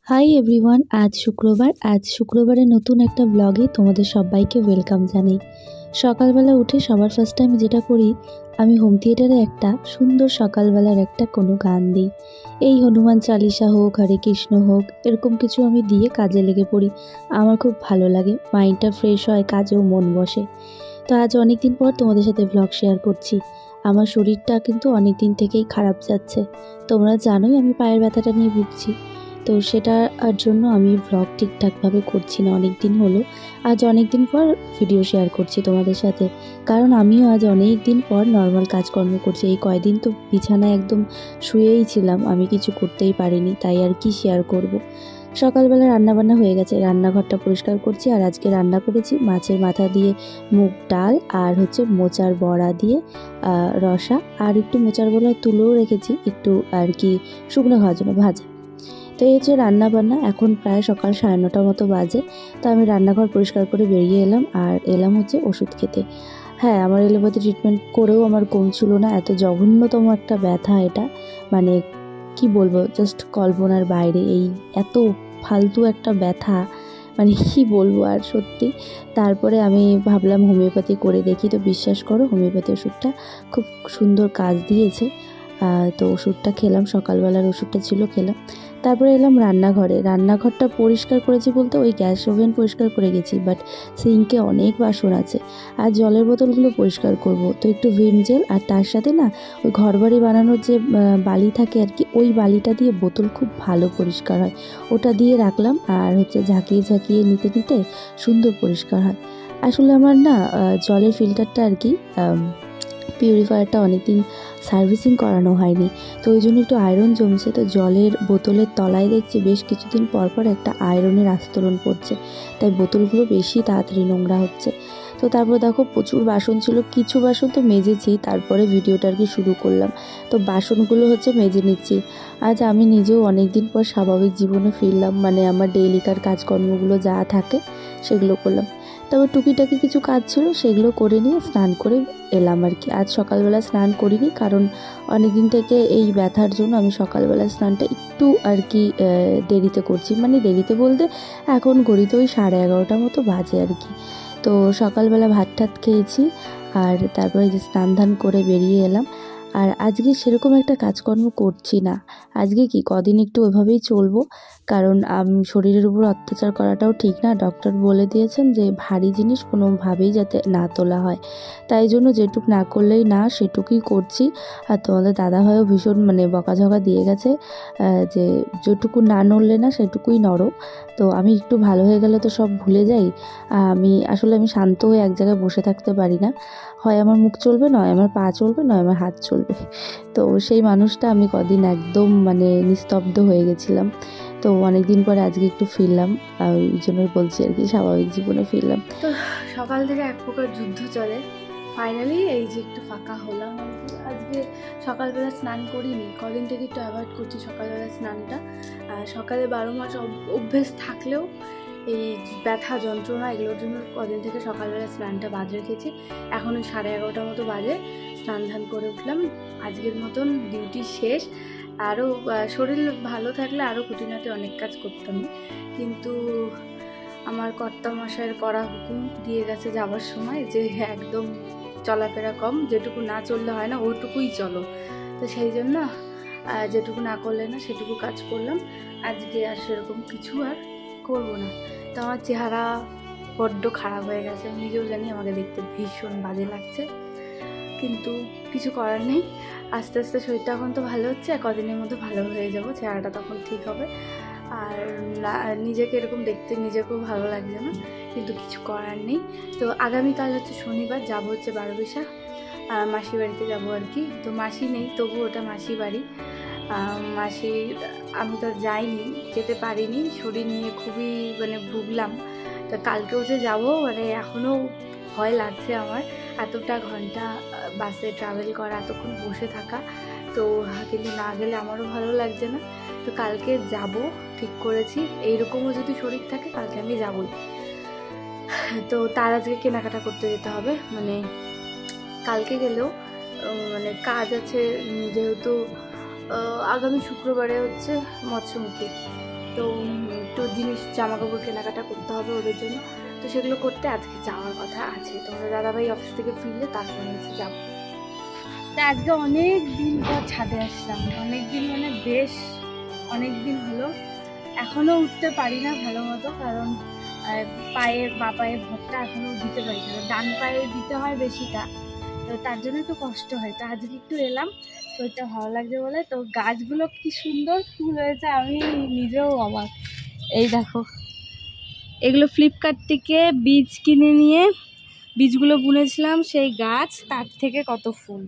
Hi everyone, আজ শুক্রবারের নতুন একটা ব্লগে তোমাদের সবাইকে ওয়েলকাম জানাই। সকালবেলা উঠে সবার ফার্স্টে আমি যেটা করি, আমি হোম থিয়েটারে একটা সুন্দর সকালবেলার একটা কোনো গান দিই। এই হনুমান চালিসা হোক, হরে কৃষ্ণ হোক, এরকম কিছু আমি দিয়ে কাজে লেগে পড়ি। আমার খুব ভালো লাগে, মাইন্ডটা ফ্রেশ হয়, কাজেও মন বসে। তো আজ অনেক দিন পর তোমাদের সাথে ব্লগ শেয়ার করছি। আমার শরীরটা কিন্তু অনেক দিন থেকেই খারাপ যাচ্ছে। তোমরা জানোই আমি পায়ের ব্যথাটা নিয়ে ভুগছি। তো সেটার জন্য আমি ব্লগ ঠিকঠাকভাবে করছি না অনেক দিন হলো। আজ অনেক দিন পর ভিডিও শেয়ার করছি তোমাদের সাথে, কারণ আমিও আজ অনেক দিন পর নর্মাল কাজকর্ম করছি। এই কয়দিন তো বিছানায় একদম শুয়েই ছিলাম, আমি কিছু করতেই পারিনি, তাই আর কি শেয়ার করব। সকালবেলা রান্নাবান্না হয়ে গেছে, রান্নাঘরটা পরিষ্কার করছি। আর আজকে রান্না করেছি মাছের মাথা দিয়ে মুগ ডাল, আর মোচার বড়া দিয়ে রসা, আর একটু মোচার বড়া তুলেও রেখেছি একটু আর কি শুকনো খাওয়ার জন্য ভাজা। তো এই যে রান্নাবান্না, এখন প্রায় সকাল 9:30 মতো বাজে। তো আমি রান্নাঘর পরিষ্কার করে বেরিয়ে এলাম, আর এলাম ওষুধ খেতে। হ্যাঁ, আমার এলোপ্যাথি ট্রিটমেন্ট করেও আমার কমছিল না, এত জঘন্যতম একটা ব্যথা এটা। মানে কি বলবো, জাস্ট কল্পনার বাইরে। এই এত ফালতু একটা ব্যথা, মানে কি বলবো আর, সত্যি। তারপরে আমি ভাবলাম হোমিওপ্যাথি করে দেখি। তো বিশ্বাস করো, হোমিওপ্যাথি ওষুধটা খুব সুন্দর কাজ দিয়েছে। তো ওষুধটা খেলাম, সকালবেলার ওষুধটা ছিল, খেলাম। তারপরে এলাম রান্নাঘরটা পরিষ্কার করেছি বলতে ওই গ্যাস ওভেন পরিষ্কার করে গেছি, বাট সিঙ্কে অনেক বাসন আছে। আর জলের বোতলগুলো পরিষ্কার করব, তো একটু ভিম জেল, আর তার সাথে না ওই ঘরবাড়ি বানানোর যে বালি থাকে আর কি, ওই বালিটা দিয়ে বোতল খুব ভালো পরিষ্কার হয়। ওটা দিয়ে রাখলাম, আর ঝাঁকিয়ে ঝাঁকিয়ে নিতে নিতে সুন্দর পরিষ্কার হয়। আসলে আমার না জলের ফিল্টারটা আর কি, পিউরিফায়ারটা অনেকদিন সার্ভিসিং করানো হয়নি, তো ওই জন্য একটু আয়রন জমছে। তো জলের বোতলের তলায় দেখছি বেশ কিছুদিন পর পর একটা আয়রনের আস্তরণ পড়ছে, তাই বোতলগুলো বেশি তাড়াতাড়ি নোংরা হচ্ছে। তো তারপর দেখো প্রচুর বাসন ছিল, কিছু বাসন তো মেজেছি, তারপরে ভিডিওটা আর কি শুরু করলাম। তো বাসনগুলো মেজে নিচ্ছি। আজ আমি নিজেও অনেক দিন পর স্বাভাবিক জীবনে ফিরলাম, মানে আমার ডেইলিকার কাজকর্মগুলো যা থাকে সেগুলো করলাম। তবে টুকিটাকি কিছু কাজ ছিল, সেগুলো করে নিয়ে স্নান করে এলাম আর কি। আজ সকালবেলা স্নান করিনি, কারণ অনেক দিন থেকে এই ব্যথার জন্য আমি সকালবেলা স্নানটা একটু আর কি দেরিতে করছি। মানে দেরিতে বলতে এখন ঘড়িতে ওই 11:30 মতো বাজে আর কি। তো সকালবেলা ভাত টাত খেয়েছি, আর তারপরে যে স্নান ধান করে বেরিয়ে এলাম। আর আজকে সেরকম একটা কাজকর্ম করছি না। আজকে কি কদিন একটু ওইভাবেই চলবো, কারণ শরীরের উপর অত্যাচার করাটাও ঠিক না। ডক্টর বলে দিয়েছেন যে ভারী জিনিস কোনোভাবেই যাতে না তোলা হয়, তাই জন্য যেটুক না করলেই না সেটুকুই করছি। আর তোমাদের দাদাভাইও ভীষণ বকাঝকা দিয়ে গেছে, যে যেটুকু না নড়লে না সেটুকুই নড়ো। তো আমি একটু ভালো হয়ে গেলে তো সব ভুলে যাই। আমি শান্ত হয়ে এক জায়গায় বসে থাকতে পারি না, হয় আমার মুখ চলবে, নয় আমার পা চলবে, নয় আমার হাত চলবে। তো সেই মানুষটা আমি কদিন একদম নিস্তব্ধ হয়ে গেছিলাম। তো অনেকদিন পরে আজকে একটু ফিরলাম, ওই জন্য বলছি আর কি, স্বাভাবিক জীবনে ফিরলাম। তো সকাল থেকে এক প্রকার যুদ্ধ চলে, ফাইনালি এই যে একটু ফাঁকা হলাম। আজকে সকালবেলা স্নান করিনি, কদিন থেকে একটু অ্যাভয়েড করছি সকালবেলা স্নানটা। সকালে 12 মাস অভ্যেস থাকলেও এই ব্যথা যন্ত্রণা এগুলোর জন্য কদিন থেকে সকালবেলা স্নানটা বাদ রেখেছি। এখন ওই 11:30 মতো বাজে, স্নান ধান করে উঠলাম। আজকের মতন ডিউটি শেষ। আরও শরীর ভালো থাকলে আরও খুঁটিনাটি অনেক কাজ করতাম, কিন্তু আমার কর্তামশাইয়ের কড়া হুকুম দিয়ে গেছে যাওয়ার সময় যে একদম চলাফেরা কম, যেটুকু না চললে হয় না ওইটুকুই চলো। তো সেই জন্য যেটুকু না করলে না সেটুকু কাজ করলাম। আজকে আর সেরকম কিছু আর করবো না। তো আমার চেহারা বড্ড খারাপ হয়ে গেছে, আমি নিজেও জানি আমাকে দেখতে ভীষণ বাজে লাগছে, কিন্তু কিছু করার নেই। আস্তে আস্তে শরীরটা এখন তো ভালো হচ্ছে, কদিনের মধ্যে ভালো হয়ে যাব, চেহারাটা তখন ঠিক হবে। আর নিজেকে এরকম দেখতে নিজেকেও ভালো লাগছে না, কিন্তু কিছু করার নেই। তো আগামীকাল শনিবার, যাব বারোবিশা, মাসি বাড়িতে যাবো আর কি। তো মাসি নেই, তবু ওটা মাসি বাড়ি। মাসি, আমি তো যাইনি, যেতে পারিনি, শরীর নিয়ে খুবই ভুগলাম। তো কালকেও যে যাবো, এখনও ভয় লাগছে আমার, এতটা ঘন্টা বাসে ট্রাভেল করা, এতক্ষণ বসে থাকা। তো কিন্তু না গেলে আমারও ভালো লাগছে না। তো কালকে যাব ঠিক করেছি, এইরকমও যদি শরীর থাকে কালকে আমি যাবই। তো তার আজকে কেনাকাটা করতে যেতে হবে, কালকে গেলেও কাজ আছে, যেহেতু আগামী শুক্রবারে মৎস্যমুখী। তো একটু জিনিস জামা কাপড় কেনাকাটা করতে হবে ওদের জন্য, তো সেগুলো করতে আজকে যাওয়ার কথা আছে। তোমাদের দাদাভাই অফিস থেকে ফিরলে তারপরে হচ্ছে যাবো। তা আজকে অনেক দিন পর ছাদে আসলাম, অনেক দিন মানে বেশ অনেক দিন হলো। এখনও উঠতে পারি না ভালো মতো, কারণ বা পায়ের ভরটা এখনও দিতে পারি না, ডান পায়ে দিতে হয় বেশিটা, তো তার জন্য একটু কষ্ট হয়। তো আজকে একটু এলাম, শরীরটা ভালো লাগছে বলে। তো গাছগুলো কি সুন্দর ফুল হয়েছে, আমি নিজেও অবাক। এই দেখো, এগুলো ফ্লিপকার্ট থেকে বীজ কিনে নিয়ে বীজগুলো বুনেছিলাম, সেই গাছ, তার থেকে কত ফুল।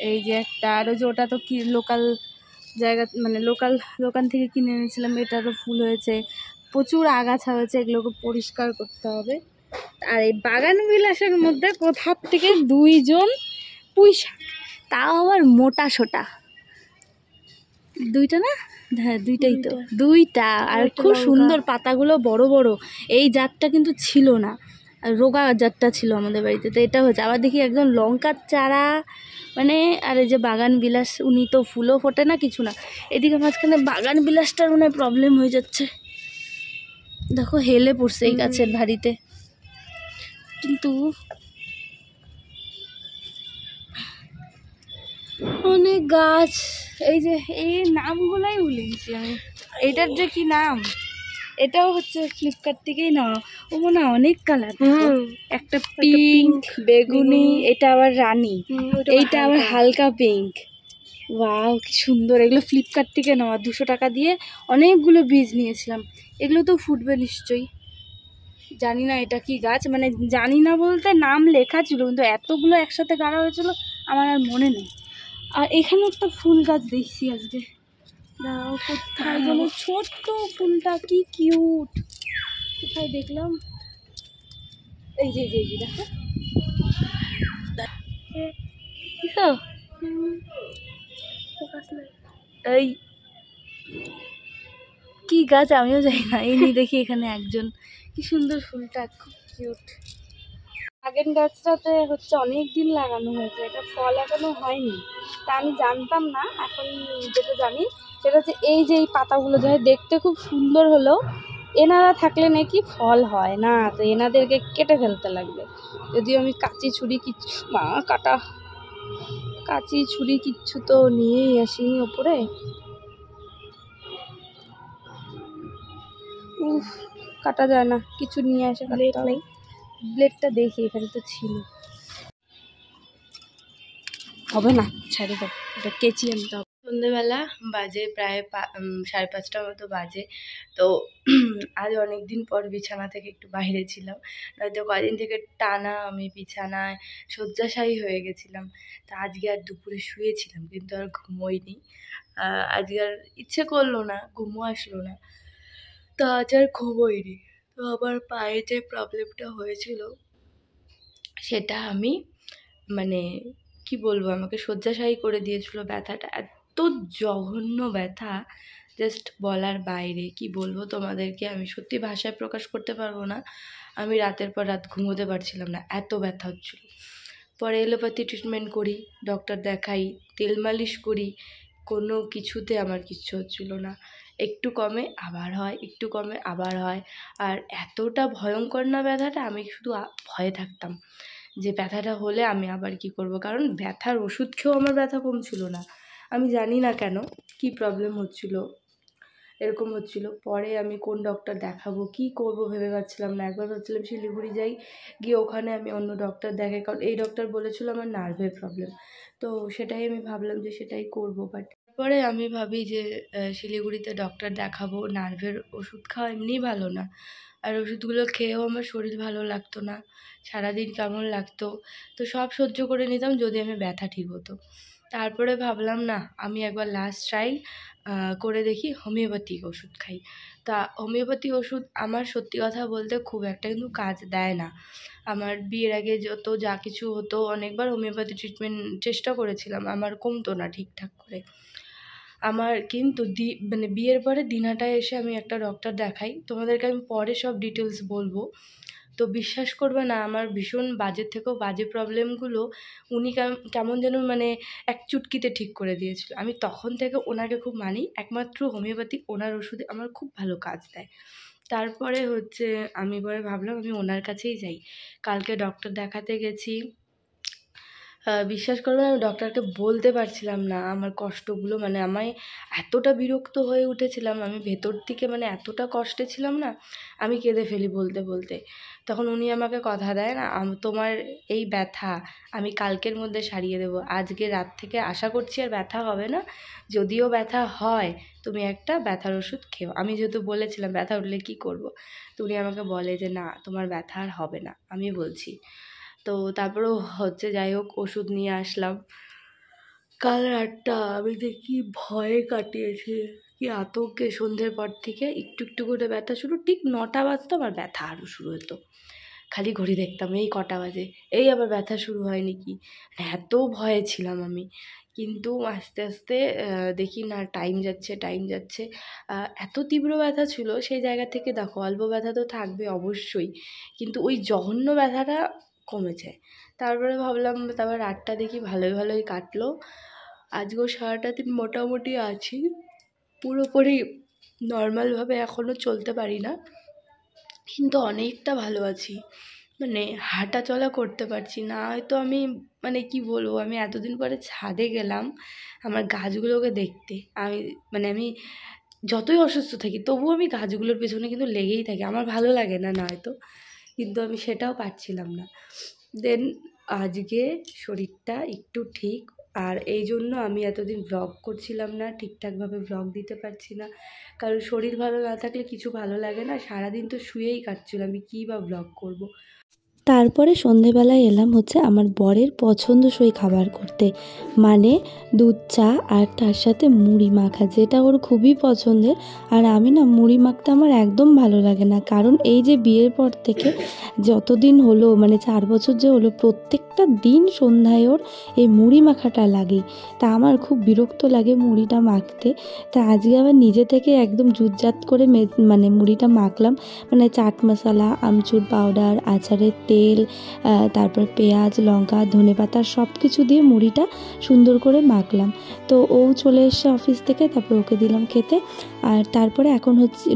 এই যে একটা, আর ওই যে ওটা তো কি লোকাল জায়গা, মানে লোকাল দোকান থেকে কিনে এনেছিলাম, এটারও ফুল হয়েছে, প্রচুর আগাছা হয়েছে, এগুলোকে পরিষ্কার করতে হবে। আর এই বাগান বিলাসের মধ্যে কোথার থেকে 2 জন পুঁই শাক, তাও আবার মোটা সোটা, 2টা না, হ্যাঁ 2টাই তো, 2টা, আর খুব সুন্দর, পাতাগুলো বড় বড়। এই জাতটা কিন্তু ছিল না, আর রোগা জাতটা ছিল আমাদের বাড়িতে, তো এটা হচ্ছে। আবার দেখি একদম লঙ্কার চারা, মানে আর এই যে বাগান বিলাস, উনি তো ফুলও ফোটে না কিছু না, এদিকে মাঝখানে বাগান বিলাসটার মনে হয় প্রবলেম হয়ে যাচ্ছে। দেখো হেলে পড়ছে এই গাছের ভারিতে, কিন্তু অনেক গাছ। এই যে এই নামগুলাই ভুলে গেছি আমি, এটার যে কি নাম, এটাও হচ্ছে ফ্লিপকার্ট থেকেই না, ও মনে হয় অনেক কালার, একটা পিঙ্ক, বেগুনি, এটা আবার রানী, এইটা আবার হালকা পিঙ্ক। ওয়াও কি সুন্দর, এগুলো ফ্লিপকার্ট থেকে নেওয়া, 200 টাকা দিয়ে অনেকগুলো বীজ নিয়েছিলাম। এগুলো তো ফুটবে নিশ্চয়ই, জানি না এটা কি গাছ, মানে জানি না বলতে নাম লেখা ছিল, কিন্তু এতগুলো একসাথে গাড়া হয়েছিল আমার আর মনে নেই। আর এখানে একটা ফুল গাছ দেখছি আজকে, দাঁড়াও কোথায় যেন, ছোট্ট ফুলটা কি কিউট, কোথায় দেখলাম, এই যে এই যে দেখো, এই কি গাছ আমিও জানি না, এই নিয়ে দেখি এখানে একজন, কি সুন্দর ফুলটা, খুব কিউট। ড্রাগন গাছটাতে হচ্ছে অনেক দিন লাগানো হয়েছে, এটা ফল এখনো হয়নি, তা আমি জানতাম না, এখন যেটা জানি সেটা হচ্ছে এই যে এই পাতাগুলো যায় দেখতে খুব সুন্দর হলেও এনারা থাকলে নাকি ফল হয় না, তো এনাদেরকে কেটে ফেলতে লাগবে। যদিও আমি কাঁচি ছুরি কিচ্ছু, মা কাটা, কাঁচি ছুরি কিচ্ছু তো নিয়েই আসিনি ওপরে। উফ, কাটা যায় না, কিছু নিয়ে আসে, ব্লেড নেই, ব্লেডটা দেখি এখানে তো ছিল, হবে না, ছেড়ে দাও, এটা কেচি আনতে হবে। সন্ধ্যেবেলা বাজে প্রায় 5:30টার মতো বাজে। তো আজ অনেক দিন পর বিছানা থেকে একটু বাইরে ছিলাম, নয়তো কদিন থেকে টানা আমি বিছানায় শয্যাশায়ী হয়ে গেছিলাম। তা আজকে আর দুপুরে শুয়েছিলাম, কিন্তু আর ঘুমোইনি। আজকে আর ইচ্ছে করলো না, ঘুমও আসলো না, তো আজ আর ঘুমোইনি। তো আমার পায়ে যে প্রবলেমটা হয়েছিল সেটা আমি, মানে কি বলবো, আমাকে শয্যাশায়ী করে দিয়েছিল। ব্যথাটা এত জঘন্য ব্যথা, জাস্ট বলার বাইরে। কি বলবো তোমাদেরকে, আমি সত্যি ভাষায় প্রকাশ করতে পারবো না। আমি রাতের পর রাত ঘুমোতে পারছিলাম না, এত ব্যথা হচ্ছিল। পরে এলোপ্যাথি ট্রিটমেন্ট করি, ডক্টর দেখাই, তেল মালিশ করি, কোনো কিছুতে আমার কিচ্ছু হচ্ছিল না। একটু কমে আবার হয়, একটু কমে আবার হয়। আর এতটা ভয়ঙ্কর না ব্যথাটা, আমি শুধু ভয়ে থাকতাম যে ব্যথাটা হলে আমি আবার কি করব, কারণ ব্যথার ওষুধ খেয়েও আমার ব্যথা কমছিল না। আমি জানি না কেন, কি প্রবলেম হচ্ছিল, এরকম হচ্ছিল। পরে আমি কোন ডক্টর দেখাবো, কি করব ভেবে পাচ্ছিলাম না। একবার ভাবছিলাম শিলিগুড়ি যাই, গিয়ে ওখানে আমি অন্য ডক্টর দেখাই, কারণ এই ডক্টর বলেছিল আমার নার্ভের প্রবলেম। তো সেটাই আমি ভাবলাম যে সেটাই করব। বাট পরে আমি ভাবি যে শিলিগুড়িতে ডক্টর দেখাবো, নার্ভের ওষুধ খাওয়া এমনিই ভালো না, আর ওষুধগুলো খেয়েও আমার শরীর ভালো লাগতো না, সারাদিন কেমন লাগতো। তো সব সহ্য করে নিতাম যদি আমি ব্যথা ঠিক হতো। তারপরে ভাবলাম না, আমি একবার লাস্ট ট্রাই করে দেখি, হোমিওপ্যাথিক ওষুধ খাই। তা হোমিওপ্যাথি ওষুধ আমার সত্যি কথা বলতে খুব একটা কিন্তু কাজ দেয় না। আমার বিয়ের আগে যত যা কিছু হতো, অনেকবার হোমিওপ্যাথি ট্রিটমেন্ট চেষ্টা করেছিলাম, আমার কমতো না ঠিকঠাক করে। আমার কিন্তু মানে বিয়ের পরে দিনাটায় এসে আমি একটা ডক্টর দেখাই, তোমাদেরকে আমি পরে সব ডিটেলস বলবো। তো বিশ্বাস করবে না, আমার ভীষণ বাজের থেকেও বাজে প্রবলেমগুলো উনি কেমন যেন মানে এক চুটকিতে ঠিক করে দিয়েছিল। আমি তখন থেকে ওনাকে খুব মানি, একমাত্র হোমিওপ্যাথিক ওনার ওষুধে আমার খুব ভালো কাজ দেয়। তারপরে হচ্ছে আমি পরে ভাবলাম আমি ওনার কাছেই যাই। কালকে ডক্টর দেখাতে গেছি, বিশ্বাস করবেন আমি ডক্টরকে বলতে পারছিলাম না আমার কষ্টগুলো, মানে আমায় এতটা বিরক্ত হয়ে উঠেছিলাম, আমি ভেতর থেকে মানে এতটা কষ্টে ছিলাম না, আমি কেঁদে ফেলি বলতে বলতে। তখন উনি আমাকে কথা দেয় না, তোমার এই ব্যথা আমি কালকের মধ্যে সারিয়ে দেবো, আজকে রাত থেকে আশা করছি আর ব্যথা হবে না, যদিও ব্যথা হয় তুমি একটা ব্যথার ওষুধ খেও। আমি যেহেতু বলেছিলাম ব্যথা উঠলে কী করব, তো উনি আমাকে বলে যে না তোমার ব্যথা আর হবে না, আমি বলছি। তো তারপরেও হচ্ছে যাই হোক ওষুধ নিয়ে আসলাম। কাল রাতটা আমি দেখি ভয়ে কাটিয়েছি, কি আতঙ্কে। সন্ধ্যের পর থেকে একটু একটু করে ব্যথা শুরু, ঠিক 9টা বাজতো আমার ব্যথা আরও শুরু হতো। খালি ঘড়ি দেখতাম এই কটা বাজে, এই আবার ব্যথা শুরু হয়নি কি, এত ভয়ে ছিলাম আমি। কিন্তু আস্তে আস্তে দেখি না টাইম যাচ্ছে টাইম যাচ্ছে, এত তীব্র ব্যথা ছিল সেই জায়গা থেকে দেখো অল্প ব্যথা তো থাকবে অবশ্যই, কিন্তু ওই জঘন্য ব্যথাটা কমেছে। তারপরে ভাবলাম, তারপর রাতটা দেখি ভালোই ভালোই কাটলো। আজকেও সারাটা দিন মোটামুটি আছি, পুরোপুরি নর্মালভাবে এখনও চলতে পারি না, কিন্তু অনেকটা ভালো আছি। মানে হাঁটা চলা করতে পারছি না, হয়তো আমি মানে কি বলবো, আমি এতদিন পরে ছাদে গেলাম আমার গাছগুলোকে দেখতে। আমি যতই অসুস্থ থাকি তবুও আমি গাছগুলোর পেছনে কিন্তু লেগেই থাকি, আমার ভালো লাগে না নয়তো, কিন্তু আমি সেটাও পারছিলাম না। দেন আজকে শরীরটা একটু ঠিক, আর এই জন্য আমি এতদিন ব্লগ করছিলাম না, ঠিকঠাকভাবে ব্লগ দিতে পারছি না, কারণ শরীর ভালো না থাকলে কিছু ভালো লাগে না। সারাদিন তো শুয়েই কাটছিল, আমি কী বা ব্লগ করব। তারপরে সন্ধেবেলায় এলাম হচ্ছে আমার বরের পছন্দসই খাবার করতে, মানে দুধ চা আর তার সাথে মুড়ি মাখা, যেটা ওর খুবই পছন্দের। আর আমি না মুড়ি মাখতে আমার একদম ভালো লাগে না, কারণ এই যে বিয়ের পর থেকে যতদিন হলো মানে 4 বছর যে হলো, প্রত্যেকটা দিন সন্ধ্যায় ওর এই মুড়ি মাখাটা লাগেই। তা আমার খুব বিরক্ত লাগে মুড়িটা মাখতে। তা আজকে আবার নিজে থেকে একদম জুতজাত করে মানে মুড়িটা মাখলাম, মানে চাট মশলা, আমচুর পাউডার, আচারের তেল, তারপর পেঁয়াজ, লঙ্কা, ধনেপাতা সব কিছু দিয়ে মুড়িটা সুন্দর করে মাখলাম। তো ও চলে এসছে অফিস থেকে, তারপর ওকে দিলাম খেতে। আর তারপরে এখন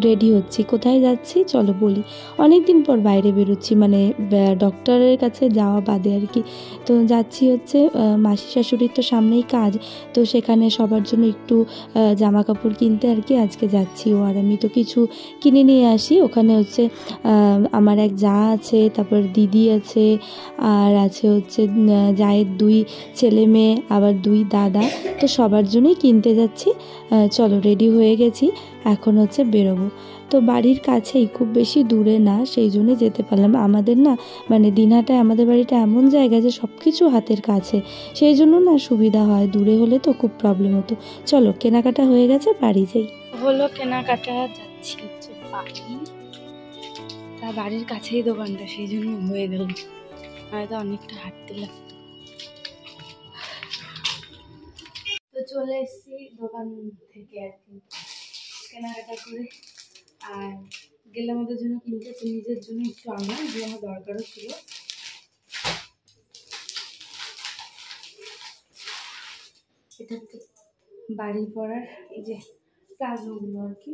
রেডি হচ্ছি। কোথায় যাচ্ছি চলো বলি। অনেক দিন পর বাইরে বেরোচ্ছি, মানে ডক্টরের কাছে যাওয়া বাদে আর কি। তো যাচ্ছি হচ্ছে মাসি শাশুড়ির তো সামনেই কাজ, তো সেখানে সবার জন্য একটু জামা কাপড় কিনতে আর কি আজকে যাচ্ছি। ও আর আমি তো কিছু কিনে নিয়ে আসি। ওখানে হচ্ছে আমার এক যা আছে, তারপর দিদি আছে, আর আছে হচ্ছে জায়ের 2 ছেলে মেয়ে, আবার 2 দাদা, তো সবার জন্যই কিনতে যাচ্ছি। চলো রেডি হয়ে গেছি, এখন হচ্ছে বেরোবো। তো বাড়ির কাছেই, খুব বেশি দূরে না, সেই জন্য যেতে পারলাম। আমাদের না মানে দিনহাটায় আমাদের বাড়িটা এমন জায়গা যে সব কিছু হাতের কাছে, সেই জন্য না সুবিধা হয়। দূরে হলে তো খুব প্রবলেম হতো। চলো কেনাকাটা হয়ে গেছে, বাড়ি যাই। হলো কেনাকাটা, যাচ্ছি হচ্ছে বাড়ি। তা বাড়ির কাছেই দোকানটা, সেই জন্য হয়ে গেল, হয়তো অনেকটা হাঁটতে লাগতো। তো চলে এসেছি দোকান থেকে আর কি কেনাকাটা করে, আর গেলাম ওদের জন্য কিনতে, তো নিজের জন্য একটু আনলাম, যে আমার দরকারও ছিল। এটা হচ্ছে বাড়ি পড়ার এই যে প্লাজোগুলো আর কি,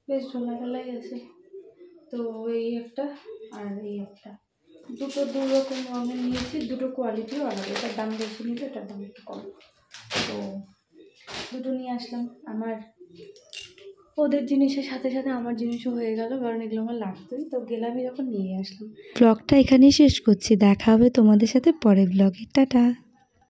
বেশ ঢোলা ঢোলাই আছে। তো এই একটা আর এই একটা, দুটো দু রকম রঙের নিয়েছি, দুটো কোয়ালিটিও আলাদা, এটার দাম বেশি নিয়েছে, এটার দাম একটু কম। তো দুটো নিয়ে আসলাম। আমার ওদের জিনিসের সাথে সাথে আমার জিনিসও হয়ে গেল, কারণ এগুলো আমার লাগতোই, তো গেলামই যখন নিয়ে আসলাম। ব্লগটা এখানেই শেষ করছি, দেখা হবে তোমাদের সাথে পরের ব্লগে। টাটা।